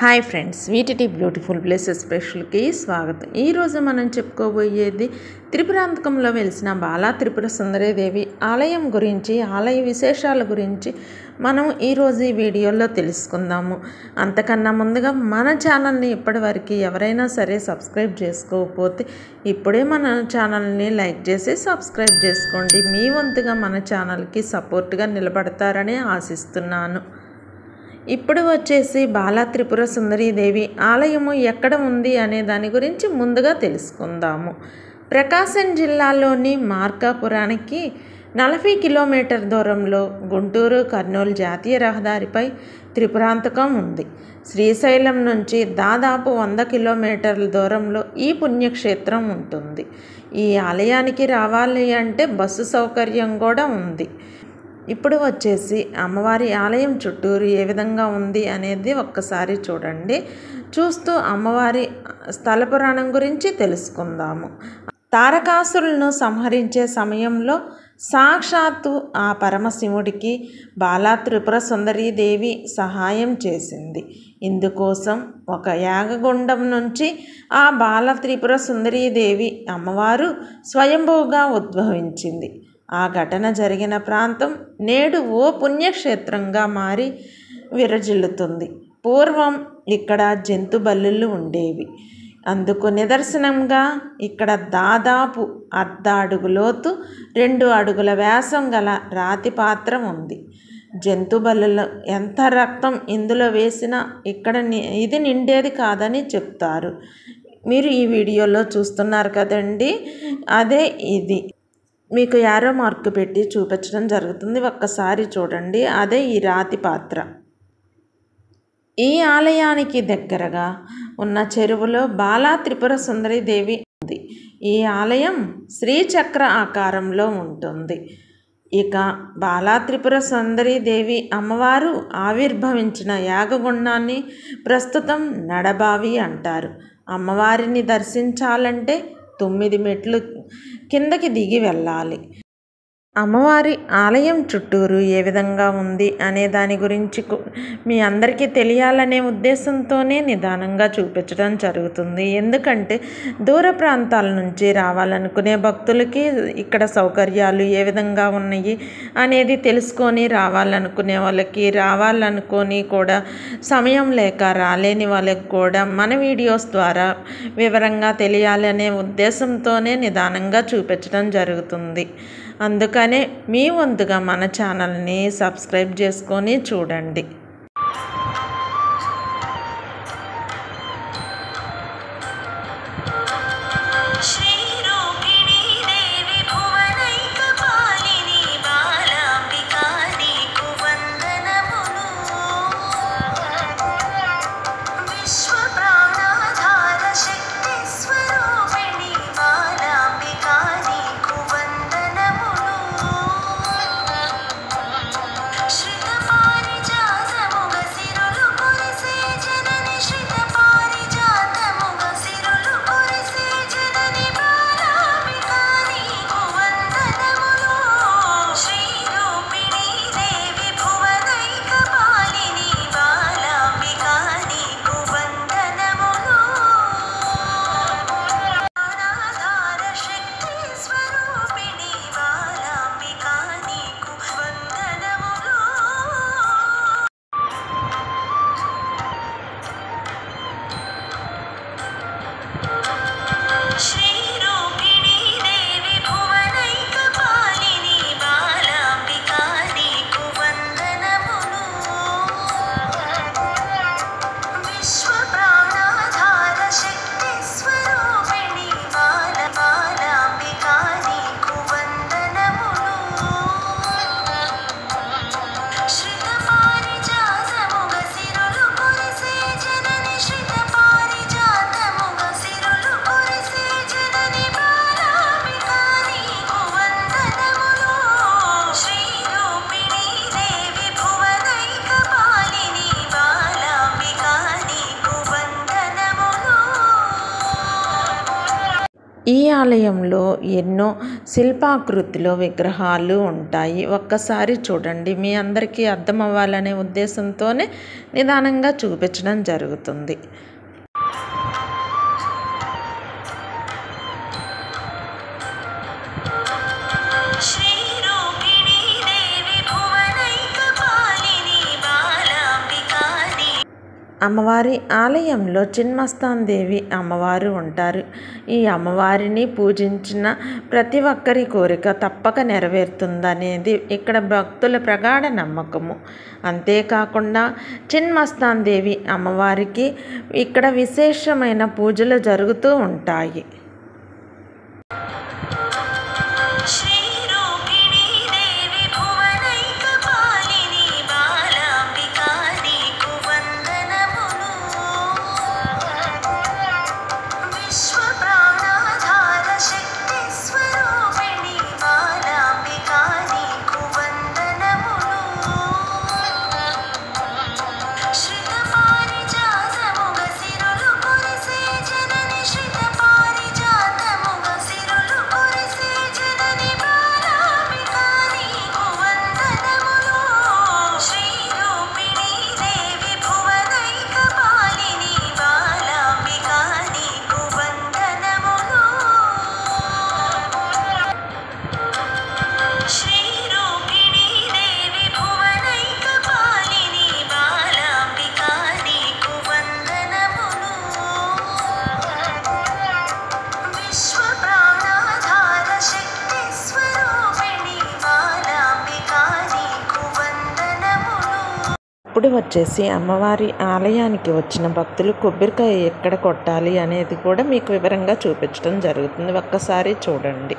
Hi friends, వీటిటి beautiful places స్పెషల్కి స్వాగతం. ఈరోజు మనం చెప్పుకోబోయేది త్రిపురాంతకంలో వెలిసిన బాలా త్రిపుర సుందరీదేవి ఆలయం గురించి, ఆలయ విశేషాల గురించి మనం ఈరోజు ఈ వీడియోలో తెలుసుకుందాము. అంతకన్నా ముందుగా మన ఛానల్ని ఇప్పటివరకు ఎవరైనా సరే సబ్స్క్రైబ్ చేసుకోకపోతే ఇప్పుడే మన ఛానల్ని లైక్ చేసి సబ్స్క్రైబ్ చేసుకోండి. మీ వంతుగా మన ఛానల్కి సపోర్ట్గా నిలబడతారని ఆశిస్తున్నాను. ఇప్పుడు వచ్చేసి బాలా త్రిపుర సుందరీదేవి ఆలయము ఎక్కడ ఉంది అనే దాని గురించి ముందుగా తెలుసుకుందాము. ప్రకాశం జిల్లాలోని మార్కాపురానికి 40 కిలోమీటర్ దూరంలో గుంటూరు కర్నూలు జాతీయ రహదారిపై త్రిపురాంతకం ఉంది. శ్రీశైలం నుంచి దాదాపు 100 కిలోమీటర్ల దూరంలో ఈ పుణ్యక్షేత్రం ఉంటుంది. ఈ ఆలయానికి రావాలి అంటే బస్సు సౌకర్యం కూడా ఉంది. ఇప్పుడు వచ్చేసి అమ్మవారి ఆలయం చుట్టూరు ఏ విధంగా ఉంది అనేది ఒక్కసారి చూడండి. చూస్తూ అమ్మవారి స్థల పురాణం గురించి తెలుసుకుందాము. తారకాసురులను సంహరించే సమయంలో సాక్షాత్తు ఆ పరమశివుడికి బాలా త్రిపుర సుందరీదేవి సహాయం చేసింది. ఇందుకోసం ఒక యాగగుండం నుంచి ఆ బాలా త్రిపుర సుందరీదేవి అమ్మవారు స్వయంభూగా ఉద్భవించింది. ఆ ఘటన జరిగిన ప్రాంతం నేడు ఓ పుణ్యక్షేత్రంగా మారి విరజిల్లుతుంది. పూర్వం ఇక్కడ జంతు బలులు ఉండేవి. అందుకు నిదర్శనంగా ఇక్కడ దాదాపు 1/2 అడుగు లోతు 2 అడుగుల వ్యాసం గల రాతి పాత్ర ఉంది. జంతు బలులు ఎంత రక్తం ఇందులో వేసినా ఇక్కడ ఇది నిండేది కాదని చెప్తారు. మీరు ఈ వీడియోలో చూస్తున్నారు కదండి, అదే ఇది. మీకు యారో మార్కు పెట్టి చూపించడం జరుగుతుంది, ఒక్కసారి చూడండి. అదే ఈ రాతి పాత్ర. ఈ ఆలయానికి దగ్గరగా ఉన్న చెరువులో బాలా త్రిపుర సుందరీదేవి ఉంది. ఈ ఆలయం శ్రీచక్ర ఆకారంలో ఉంటుంది. ఇక బాలా త్రిపుర సుందరీదేవి అమ్మవారు ఆవిర్భవించిన యాగగుండాన్ని ప్రస్తుతం నడబావి అంటారు. అమ్మవారిని దర్శించాలంటే 9 మెట్లు కిందకి దిగి వెళ్ళాలి. అమ్మవారి ఆలయం చుట్టూరు ఏ విధంగా ఉంది అనే దాని గురించి మీ అందరికీ తెలియాలనే ఉద్దేశంతోనే నిదానంగా చూపించడం జరుగుతుంది. ఎందుకంటే దూర ప్రాంతాల నుంచి రావాలనుకునే భక్తులకి ఇక్కడ సౌకర్యాలు ఏ విధంగా ఉన్నాయి అనేది తెలుసుకొని రావాలనుకునే వాళ్ళకి, రావాలనుకొని కూడా సమయం లేక రాలేని వాళ్ళకి కూడా మన వీడియోస్ ద్వారా వివరంగా తెలియాలనే ఉద్దేశంతోనే నిదానంగా చూపించడం జరుగుతుంది. అందుకనే మీ వంతుగా మన ఛానల్ని సబ్స్క్రైబ్ చేసుకొని చూడండి. श्रित पारिजात ఈ ఆలయంలో ఎన్నో శిల్పాకృతిలో విగ్రహాలు ఉంటాయి. ఒక్కసారి చూడండి, మీ అందరికీ అర్థం అవ్వాలనే ఉద్దేశంతోనే నిదానంగా చూపించడం జరుగుతుంది. అమ్మవారి ఆలయంలో చిన్మస్తాన్దేవి అమ్మవారు ఉంటారు. ఈ అమ్మవారిని పూజించిన ప్రతి ఒక్కరి కోరిక తప్పక నెరవేరుతుందనేది ఇక్కడ భక్తుల ప్రగాఢ నమ్మకము. అంతేకాకుండా చిన్మస్తాన్దేవి అమ్మవారికి ఇక్కడ విశేషమైన పూజలు జరుగుతూ ఉంటాయి. ఇప్పుడు వచ్చేసి అమ్మవారి ఆలయానికి వచ్చిన భక్తులు కొబ్బరికాయ ఎక్కడ కొట్టాలి అనేది కూడా మీకు వివరంగా చూపించడం జరుగుతుంది. ఒక్కసారి చూడండి.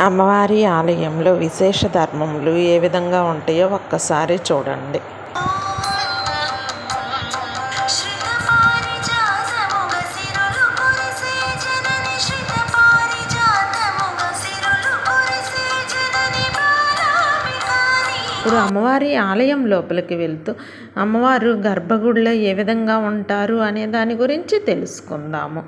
అమ్మవారి ఆలయంలో విశేష ధర్మములు ఏ విధంగా ఉంటాయో ఒక్కసారి చూడండి. ఇప్పుడు అమ్మవారి ఆలయం లోపలికి వెళ్తూ అమ్మవారు గర్భగుడిలో ఏ విధంగా ఉంటారు అనే దాని గురించి తెలుసుకుందాము.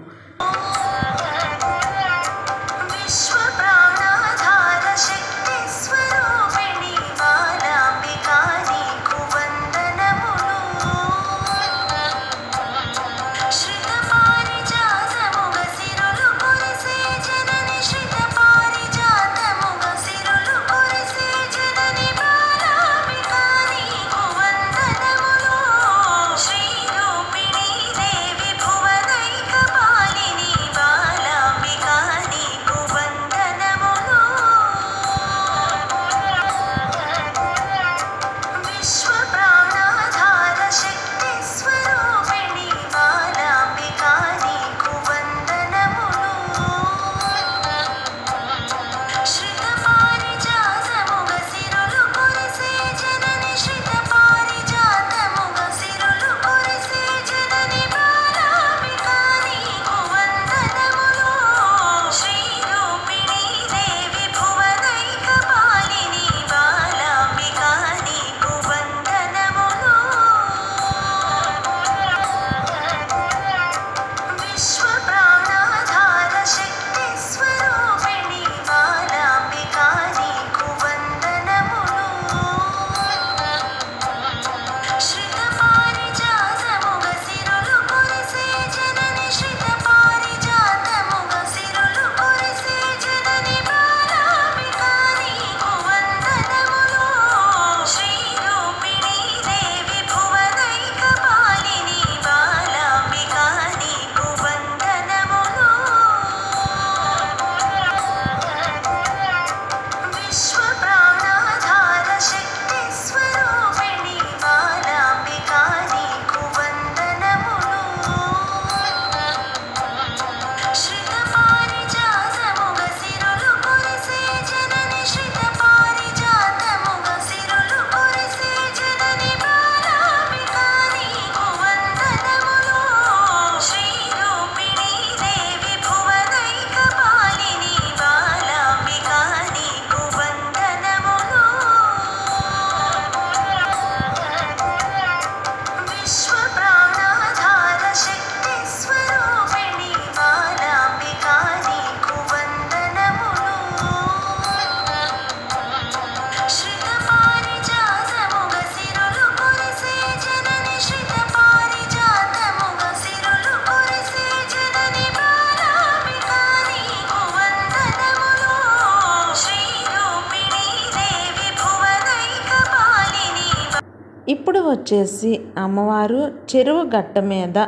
వచ్చేసి అమ్మవారు చెరువు గట్ట మీద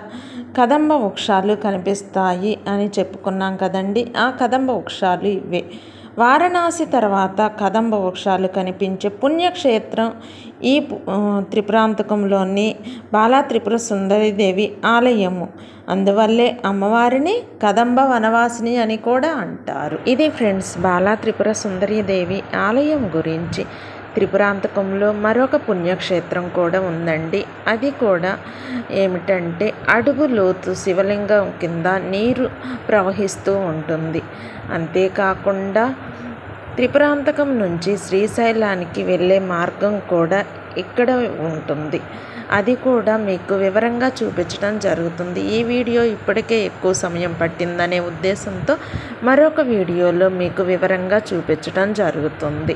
కదంబ వృక్షాలు కనిపిస్తాయి అని చెప్పుకున్నాం కదండి. ఆ కదంబ వృక్షాలు ఇవే. వారణాసి తర్వాత కదంబ వృక్షాలు కనిపించే పుణ్యక్షేత్రం ఈ త్రిపురాంతకంలోని బాలా త్రిపుర సుందరీదేవి ఆలయము. అందువల్లే అమ్మవారిని కదంబ వనవాసిని అని కూడా అంటారు. ఇది ఫ్రెండ్స్ బాలా త్రిపుర సుందరీదేవి ఆలయం గురించి. త్రిపురాంతకంలో మరొక పుణ్యక్షేత్రం కూడా ఉందండి. అది కూడా ఏమిటంటే అడుగు లోతు శివలింగం కింద నీరు ప్రవహిస్తూ ఉంటుంది. అంతేకాకుండా త్రిపురాంతకం నుంచి శ్రీశైలానికి వెళ్ళే మార్గం కూడా ఇక్కడ ఉంటుంది. అది కూడా మీకు వివరంగా చూపించడం జరుగుతుంది. ఈ వీడియో ఇప్పటికే ఎక్కువ సమయం పట్టిందనే ఉద్దేశంతో మరొక వీడియోలో మీకు వివరంగా చూపించడం జరుగుతుంది.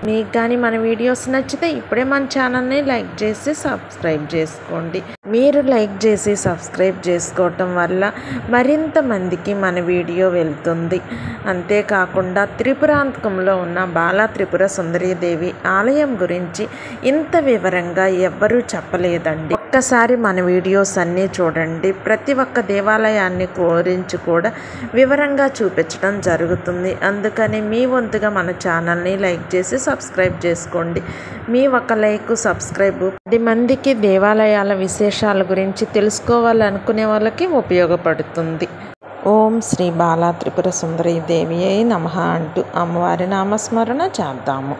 మీకు కానీ మన వీడియోస్ నచ్చితే ఇప్పుడే మన ఛానల్ని లైక్ చేసి సబ్స్క్రైబ్ చేసుకోండి. మీరు లైక్ చేసి సబ్స్క్రైబ్ చేసుకోవటం వల్ల మరింత మందికి మన వీడియో వెళ్తుంది. అంతేకాకుండా త్రిపురాంతకంలో ఉన్న బాలా త్రిపుర సుందరీదేవి ఆలయం గురించి ఇంత వివరంగా ఎవ్వరూ చెప్పలేదండి. ఒక్కసారి మన వీడియోస్ అన్నీ చూడండి. ప్రతి ఒక్క దేవాలయాన్ని గురించి కూడా వివరంగా చూపించడం జరుగుతుంది. అందుకని మీ వంతుగా మన ఛానల్ని లైక్ చేసి సబ్స్క్రైబ్ చేసుకోండి. మీ ఒక లైక్ సబ్స్క్రైబ్ 10 మందికి దేవాలయాల విశేషాల గురించి తెలుసుకోవాలనుకునే వాళ్ళకి ఉపయోగపడుతుంది. ఓం శ్రీ బాలా త్రిపుర సుందరీదేవియే నమః అంటూ అమ్మవారి నామస్మరణ చేద్దాము.